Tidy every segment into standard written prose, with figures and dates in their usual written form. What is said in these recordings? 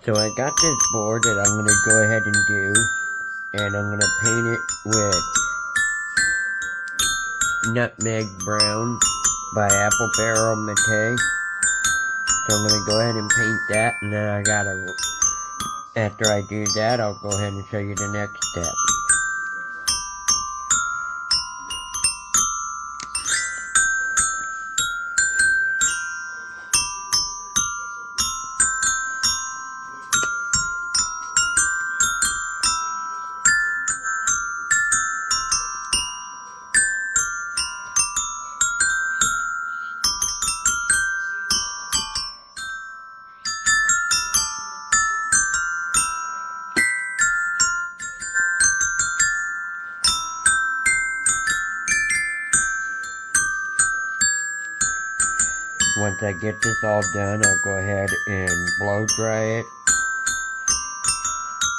So I got this board that I'm going to go ahead and do, and I'm going to paint it with Nutmeg Brown by Apple Barrel Mate. So I'm going to go ahead and paint that, and then after I do that, I'll go ahead and show you the next step. Once I get this all done, I'll go ahead and blow dry it,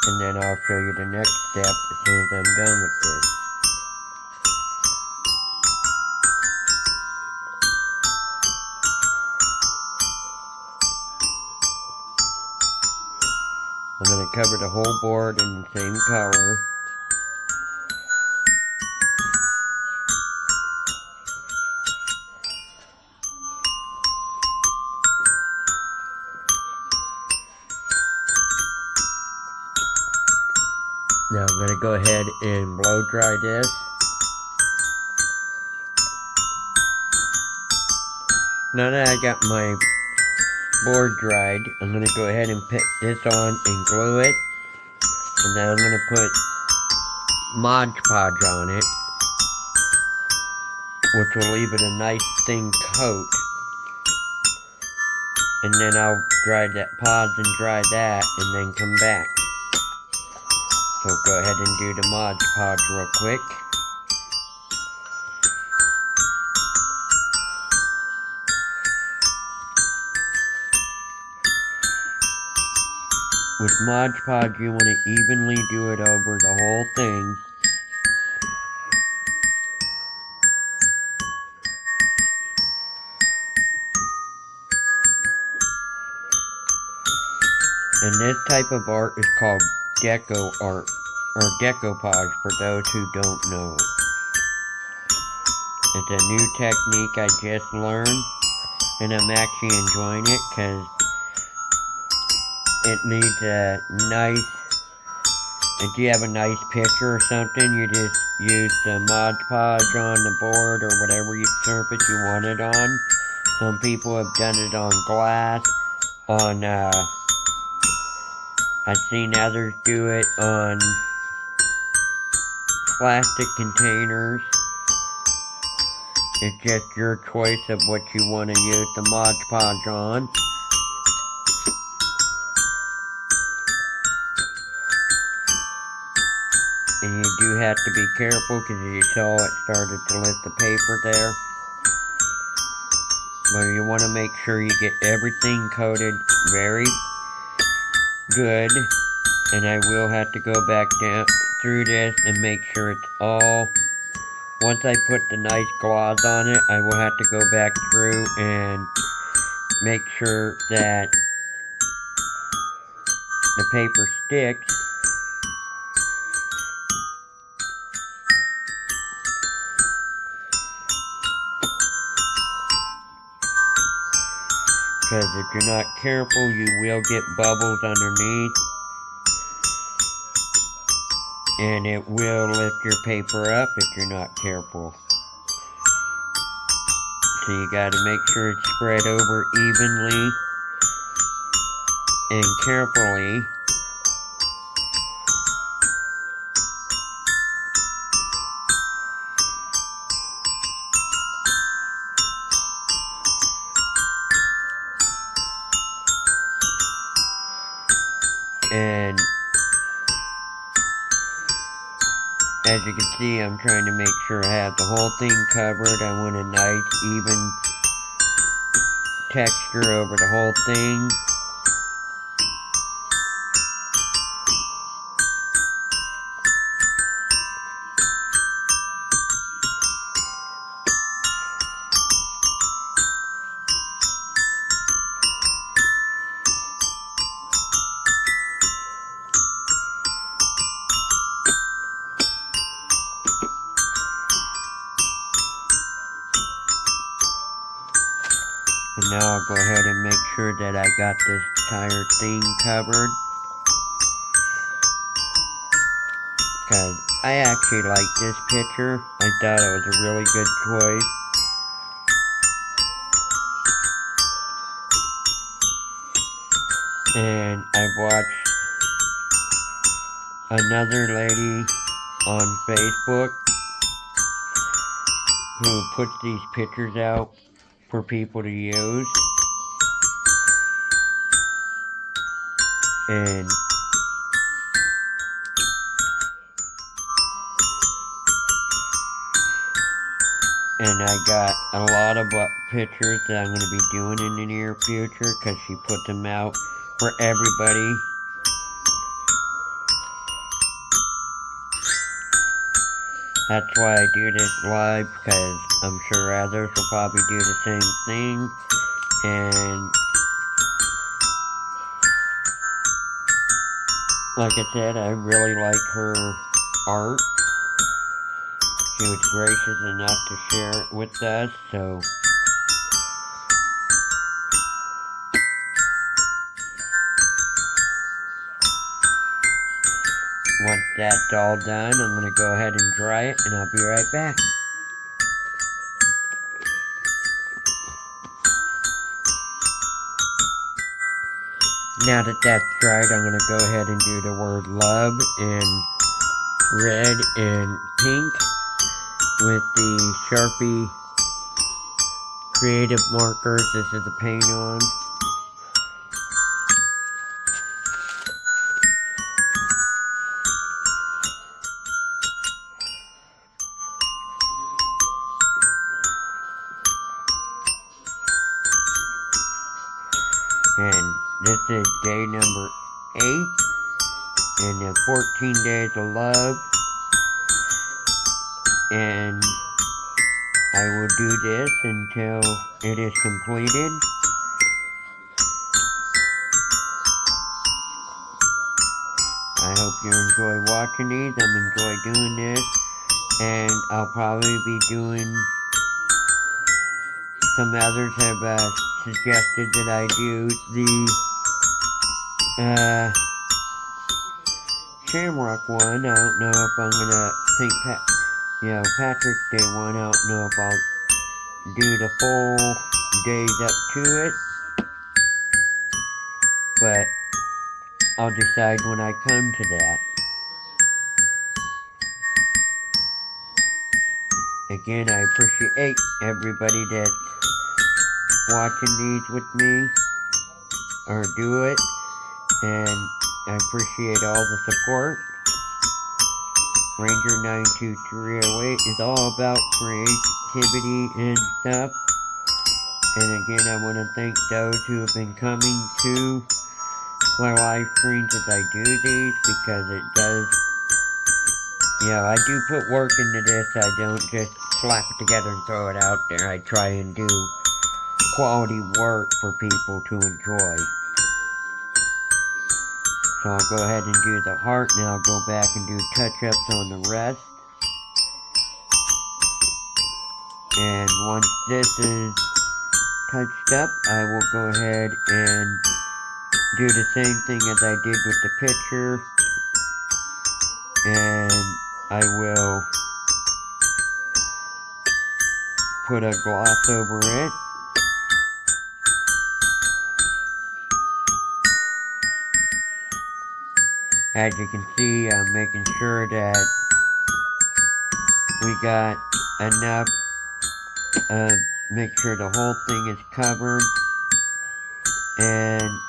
and then I'll show you the next step as soon as I'm done with this. I'm going to cover the whole board in the same color. Now I'm going to go ahead and blow dry this. Now that I got my board dried, I'm going to go ahead and put this on and glue it. And then I'm going to put Mod Podge on it, which will leave it a nice thin coat. And then I'll dry that pods and dry that and then come back. So go ahead and do the Mod Podge real quick. With Mod Podge, you want to evenly do it over the whole thing. And this type of art is called deco art, or decoupage for those who don't know it. It's a new technique I just learned, and I'm actually enjoying it because it needs a nice, if you have a nice picture or something, you just use the Mod Podge on the board or whatever surface you want it on. Some people have done it on glass, on I've seen others do it on plastic containers. It's just your choice of what you want to use the Mod Podge on. And you do have to be careful because you saw it started to lift the paper there. But you want to make sure you get everything coated very good, and I will have to go back down through this and make sure it's all, once I put the nice gloss on it, I will have to go back through and make sure that the paper sticks. Because if you're not careful, you will get bubbles underneath. And it will lift your paper up if you're not careful. So you gotta make sure it's spread over evenly and carefully. And as you can see, I'm trying to make sure I have the whole thing covered. I want a nice, even texture over the whole thing. I'll go ahead and make sure that I got this entire thing covered. Because I actually like this picture. I thought it was a really good choice. And I've watched another lady on Facebook who puts these pictures out for people to use. And I got a lot of pictures that I'm going to be doing in the near future because she put them out for everybody. That's why I do this live, because I'm sure others will probably do the same thing. And like I said, I really like her art. She was gracious enough to share it with us, so once that's all done, I'm going to go ahead and dry it, and I'll be right back. Now that that's dried, I'm going to go ahead and do the word love in red and pink with the Sharpie Creative Markers. This is the paint on. And this is day number 8 in the 14 days of love. And I will do this until it is completed. I hope you enjoy watching these. I'm enjoying doing this. And I'll probably be doing, some others have suggested that I do the Shamrock one. I don't know if I'm gonna Patrick's Day one. I don't know if I'll do the full days up to it, but I'll decide when I come to that. Again, I appreciate everybody that's watching these with me, or do it, and I appreciate all the support. Ranger 92308 is all about creativity and stuff. And again, I want to thank those who have been coming to my live streams as I do these, because it does, I do put work into this. I don't just slap it together and throw it out there. I try and do quality work for people to enjoy. So I'll go ahead and do the heart, and I'll go back and do touch-ups on the rest. And once this is touched up, I will go ahead and do the same thing as I did with the picture. And I will put a gloss over it. As you can see, I'm making sure that we got enough, make sure the whole thing is covered. And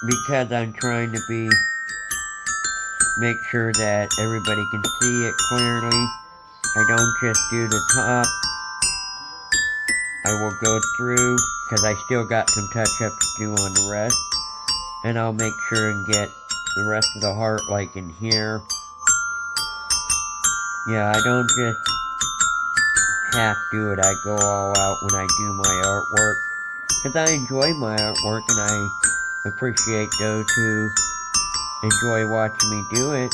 because I'm trying to make sure that everybody can see it clearly, I don't just do the top. I will go through, because I still got some touch-ups to do on the rest. And I'll make sure and get the rest of the heart like in here. Yeah, I don't just half do it. I go all out when I do my artwork, because I enjoy my artwork, and I appreciate those who enjoy watching me do it.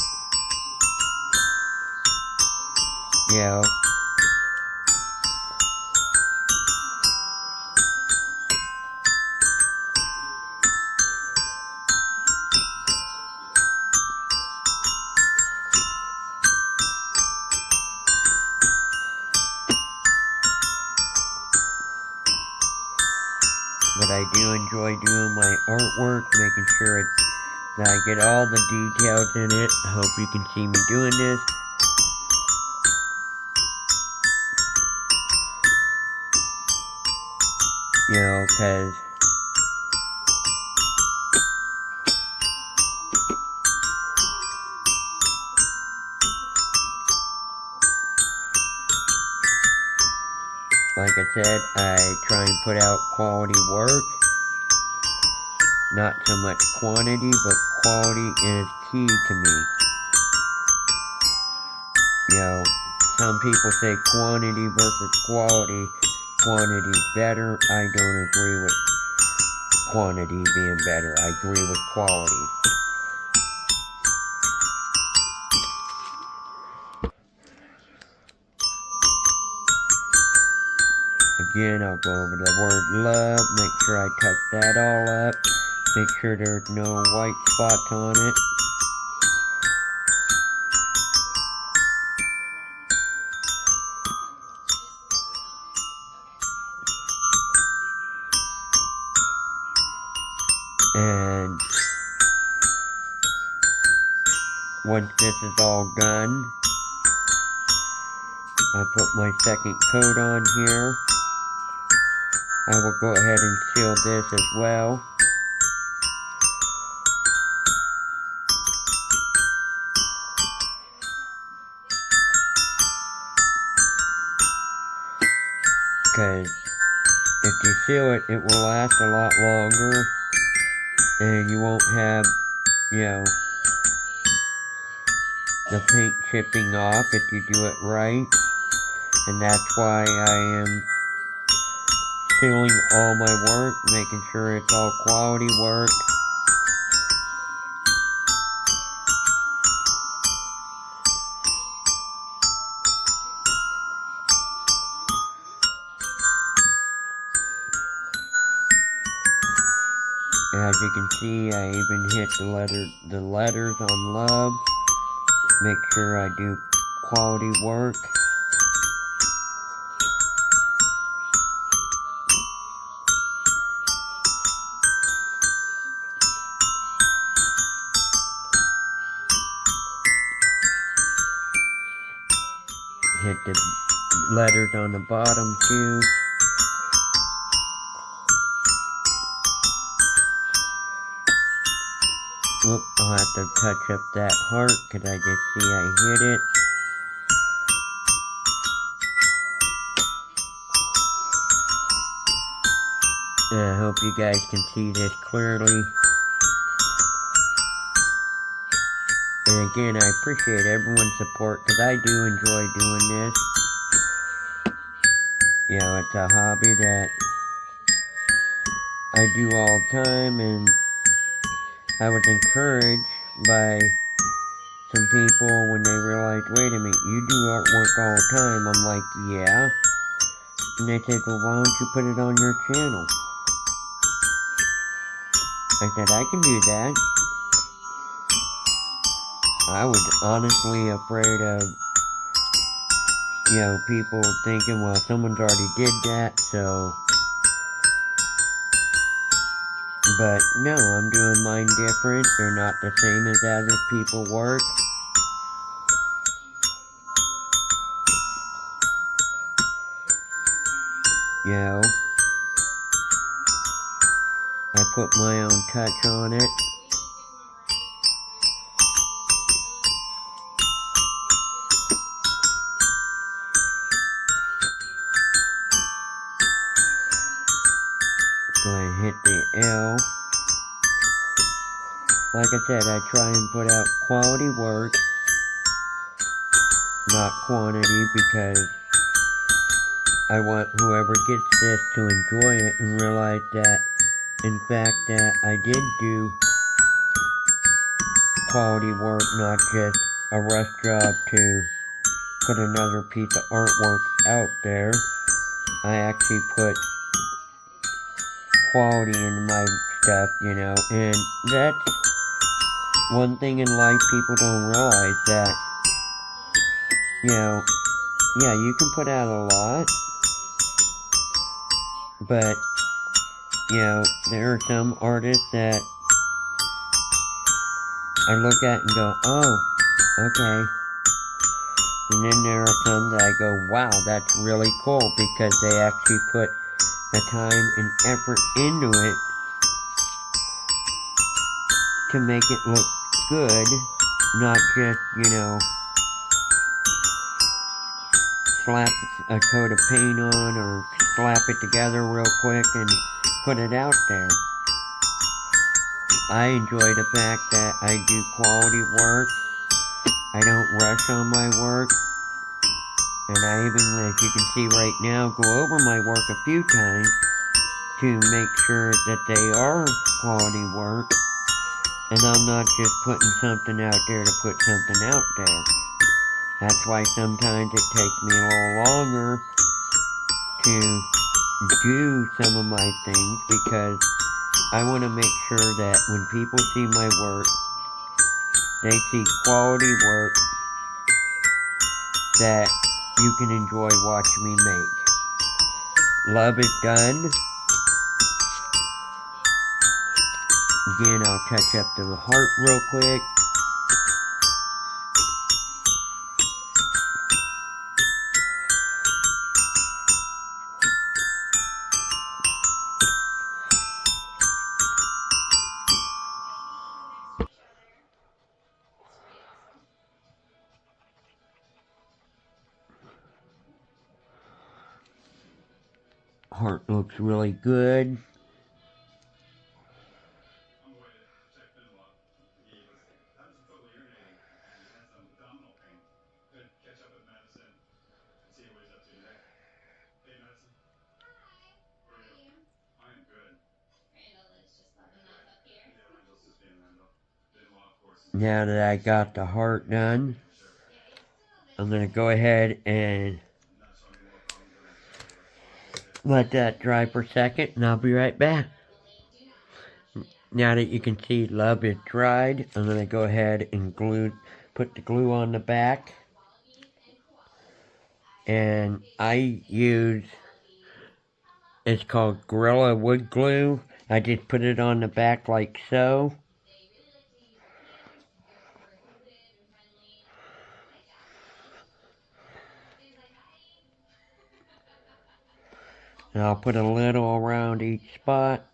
I do enjoy doing my artwork, making sure that I get all the details in it. I hope you can see me doing this. You know, because like I said, I try and put out quality work. Not so much quantity, but quality is key to me. You know, some people say quantity versus quality. Quantity's better. I don't agree with quantity being better. I agree with quality. Again, I'll go over the word love, make sure I touch that all up, make sure there's no white spots on it. And once this is all done, I put my second coat on here. I will go ahead and seal this as well. Because if you seal it, it will last a lot longer. And you won't have, you know, the paint chipping off if you do it right. And that's why I am sealing all my work, making sure it's all quality work. As you can see, I even hit the letters on love. Make sure I do quality work. Hit the letters on the bottom too. Whoop, I'll have to touch up that heart because I just see I hit it. And I hope you guys can see this clearly. And again, I appreciate everyone's support because I do enjoy doing this. You know, it's a hobby that I do all the time, and I was encouraged by some people when they realized, wait a minute, you do artwork all the time. I'm like, yeah. And they said, well, why don't you put it on your channel? I said, I can do that. I was honestly afraid of, you know, people thinking, well, someone's already did that, so. But no, I'm doing mine different. They're not the same as other people work. You know, I put my own touch on it. Go ahead and hit the L. Like I said, I try and put out quality work, not quantity, because I want whoever gets this to enjoy it and realize that, in fact, that I did do quality work, not just a rush job to put another piece of artwork out there. I actually put quality in my stuff, you know, and that's one thing in life people don't realize, that, you know, yeah, you can put out a lot, but there are some artists that I look at and go, oh, okay. And then there are some that I go, wow, that's really cool, because they actually put the time and effort into it to make it look good, not just, slap a coat of paint on or slap it together real quick and put it out there. I enjoy the fact that I do quality work. I don't rush on my work. And I even, as you can see right now, go over my work a few times to make sure that they are quality work. And I'm not just putting something out there to put something out there. That's why sometimes it takes me a little longer to do some of my things, because I want to make sure that when people see my work, they see quality work that you can enjoy watching me make. Love is done. Again, I'll touch up the heart real quick. Heart looks really good. Now that I got the heart done, I'm going to go ahead and let that dry for a second, and I'll be right back. Now that you can see love is dried, I'm going to go ahead and put the glue on the back. And I use, it's called Gorilla Wood Glue. I just put it on the back like so. And I'll put a little around each spot.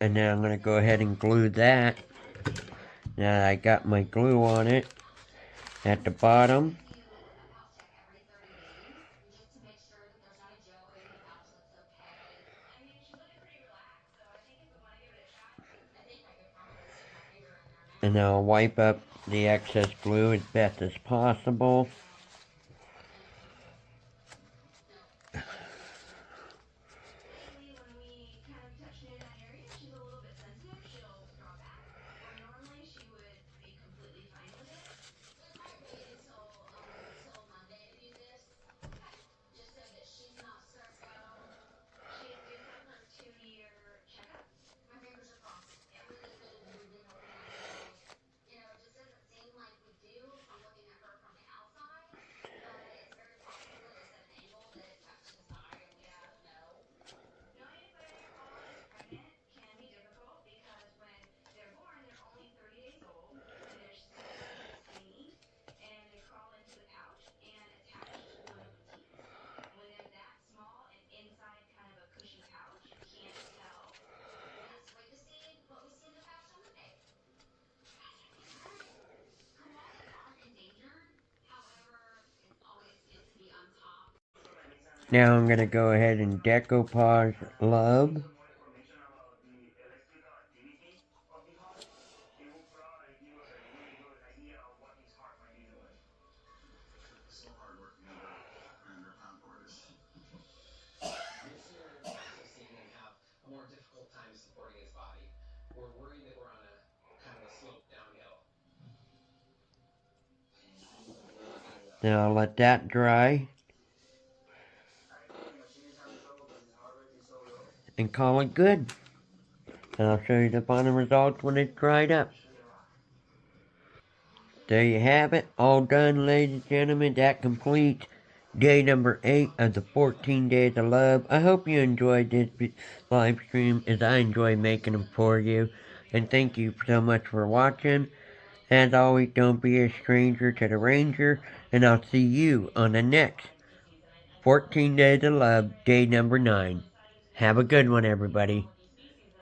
And then I'm going to go ahead and glue that. Now I got my glue on it at the bottom. And I'll wipe up the excess glue as best as possible. Now I'm going to go ahead and decoupage Love. Now I'll let that dry. And call it good. And I'll show you the final results when it's dried up. There you have it. All done, ladies and gentlemen. That completes day number 8 of the 14 Days of Love. I hope you enjoyed this live stream as I enjoy making them for you. And thank you so much for watching. As always, don't be a stranger to the Ranger. And I'll see you on the next 14 Days of Love, day number 9. Have a good one, everybody.